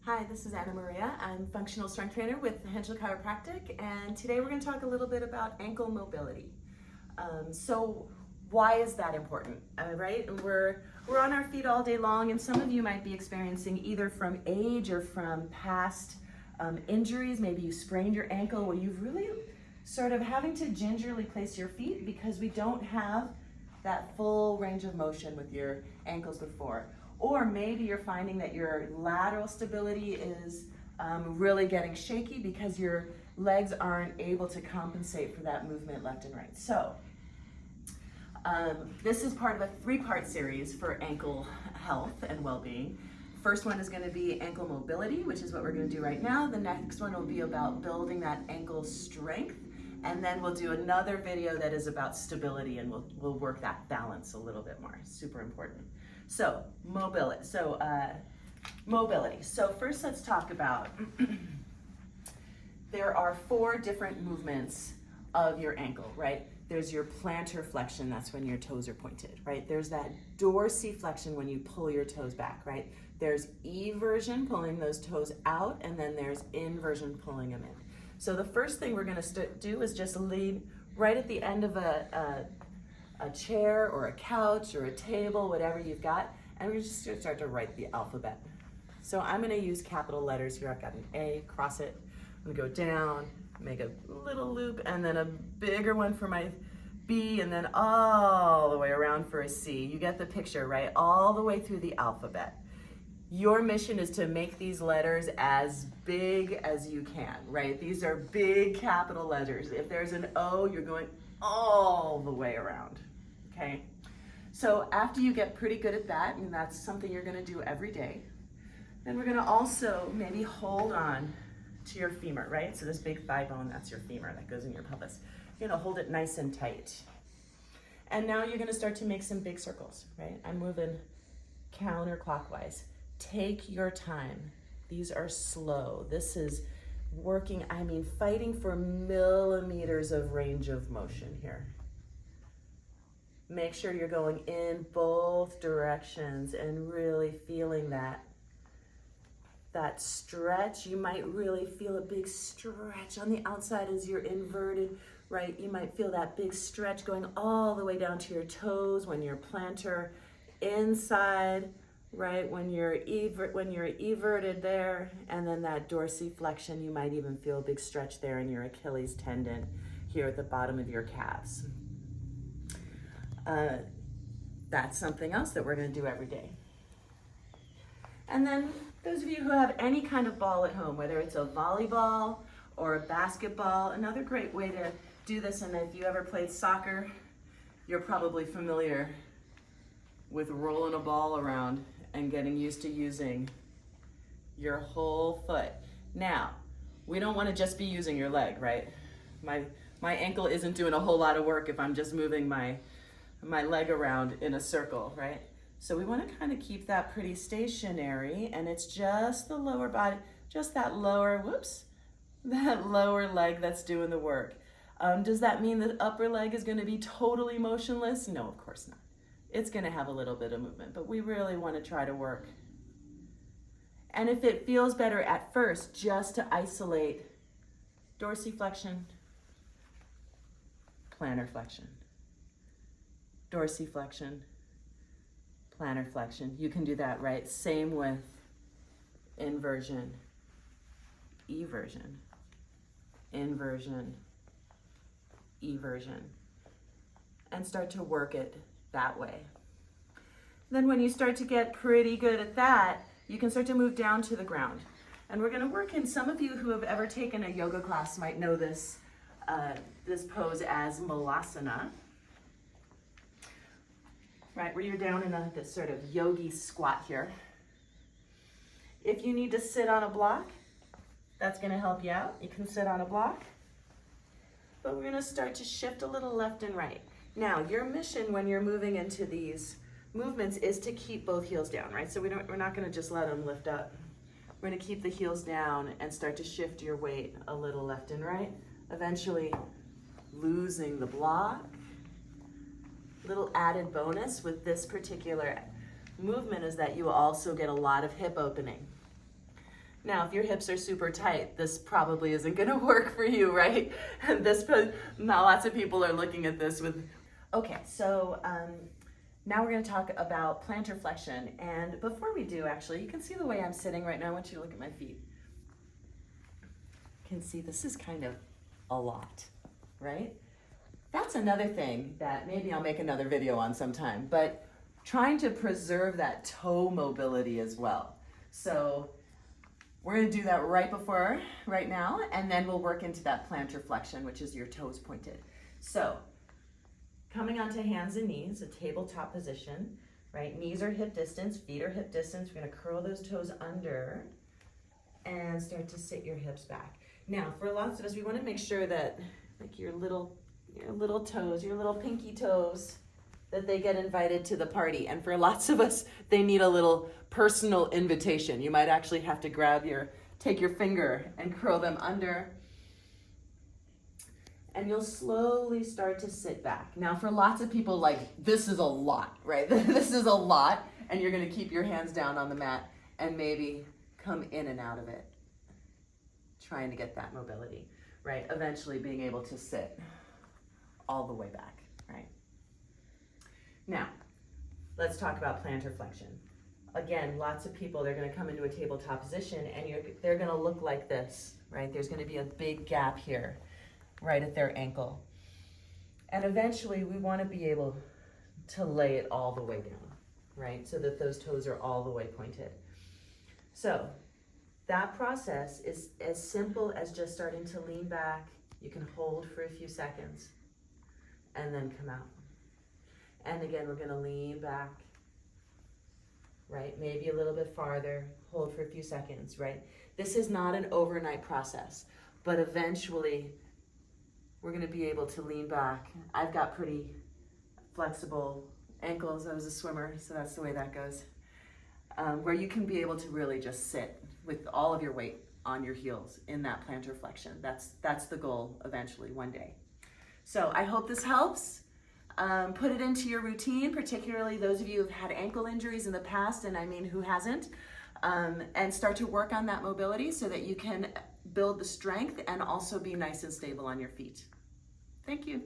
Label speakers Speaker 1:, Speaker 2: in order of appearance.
Speaker 1: Hi, this is Anna Maria. I'm functional strength trainer with Henschel Chiropractic, and today we're going to talk a little bit about ankle mobility. So why is that important? Right? We're on our feet all day long, and some of you might be experiencing either from age or from past injuries. Maybe you sprained your ankle where you've really sort of having to gingerly place your feet because we don't have that full range of motion with your ankles before. Or maybe you're finding that your lateral stability is really getting shaky because your legs aren't able to compensate for that movement left and right. So this is part of a three-part series for ankle health and well-being. First one is going to be ankle mobility, which is what we're going to do right now. The next one will be about building that ankle strength. And then we'll do another video that is about stability, and we'll work that balance a little bit more. Super important. So mobility. So first let's talk about there are 4 different movements of your ankle, right? There's your plantar flexion, that's when your toes are pointed, right? There's that dorsiflexion when you pull your toes back, right? There's eversion, pulling those toes out, and then there's inversion, pulling them in. So the first thing we're going to do is just lean right at the end of a chair or a couch or a table, whatever you've got, and we're just going to start to write the alphabet. So I'm going to use capital letters here. I've got an A, cross it. I'm going to go down, make a little loop, and then a bigger one for my B, and then all the way around for a C. You get the picture, right? All the way through the alphabet. Your mission is to make these letters as big as you can, right? These are big capital letters. If there's an O, you're going all the way around, okay? So after you get pretty good at that, and that's something you're gonna do every day, then we're gonna also maybe hold on to your femur, right? So this big thigh bone, that's your femur that goes in your pelvis. You're gonna hold it nice and tight. And now you're gonna start to make some big circles, right? I'm moving counterclockwise. Take your time. These are slow. This is working, fighting for millimeters of range of motion here. Make sure you're going in both directions and really feeling that stretch. You might really feel a big stretch on the outside as you're inverted, right? You might feel that big stretch going all the way down to your toes when you're plantar inside, right? When you're everted there, and then that dorsiflexion, you might even feel a big stretch there in your Achilles tendon here at the bottom of your calves. That's something else that we're going to do every day. And then those of you who have any kind of ball at home, whether it's a volleyball or a basketball, another great way to do this, and if you ever played soccer, you're probably familiar with rolling a ball around and getting used to using your whole foot. Now, we don't want to just be using your leg, right? My ankle isn't doing a whole lot of work if I'm just moving my leg around in a circle, right? So we want to kind of keep that pretty stationary, and it's just the lower body, just that lower leg that's doing the work. Does that mean the upper leg is going to be totally motionless? No, of course not. It's going to have a little bit of movement, but we really want to try to work. And if it feels better at first, just to isolate dorsiflexion, plantar flexion, dorsiflexion, plantar flexion. You can do that, right? Same with inversion, eversion, inversion, eversion, and start to work it that way. Then when you start to get pretty good at that, you can start to move down to the ground. And we're going to work in, some of you who have ever taken a yoga class might know this, this pose as Malasana, right, where you're down in this sort of yogi squat here. If you need to sit on a block, that's going to help you out. You can sit on a block. But we're going to start to shift a little left and right. Now, your mission when you're moving into these movements is to keep both heels down, right? So we're not going to just let them lift up. We're going to keep the heels down and start to shift your weight a little left and right, eventually losing the block. Little added bonus with this particular movement is that you will also get a lot of hip opening. Now, if your hips are super tight, this probably isn't gonna work for you, right? And now lots of people are looking at this with, okay, so now we're gonna talk about plantar flexion. And before we do, actually, you can see the way I'm sitting right now. I want you to look at my feet. You can see this is kind of a lot, right? That's another thing that maybe I'll make another video on sometime, but trying to preserve that toe mobility as well. So we're gonna do that right now, and then we'll work into that plantar flexion, which is your toes pointed. So coming onto hands and knees, a tabletop position, right? Knees are hip distance, feet are hip distance. We're gonna curl those toes under and start to sit your hips back. Now, for lots of us, we wanna make sure that like your little toes, your little pinky toes, that they get invited to the party. And for lots of us, they need a little personal invitation. You might actually have to take your finger and curl them under. And you'll slowly start to sit back. Now for lots of people, like, this is a lot, right? This is a lot, and you're gonna keep your hands down on the mat and maybe come in and out of it, trying to get that mobility, right? Eventually being able to sit all the way back, right? Now, let's talk about plantar flexion. Again, lots of people, they're gonna come into a tabletop position and they're gonna look like this, right? There's gonna be a big gap here, right at their ankle. And eventually we wanna be able to lay it all the way down, right? So that those toes are all the way pointed. So that process is as simple as just starting to lean back. You can hold for a few seconds and then come out. And again, we're gonna lean back, right? Maybe a little bit farther, hold for a few seconds, right? This is not an overnight process, but eventually we're gonna be able to lean back. I've got pretty flexible ankles. I was a swimmer, so that's the way that goes. Where you can be able to really just sit with all of your weight on your heels in that plantar flexion. That's the goal eventually, one day. So I hope this helps. Put it into your routine, particularly those of you who've had ankle injuries in the past, and I mean, who hasn't, and start to work on that mobility so that you can build the strength and also be nice and stable on your feet. Thank you.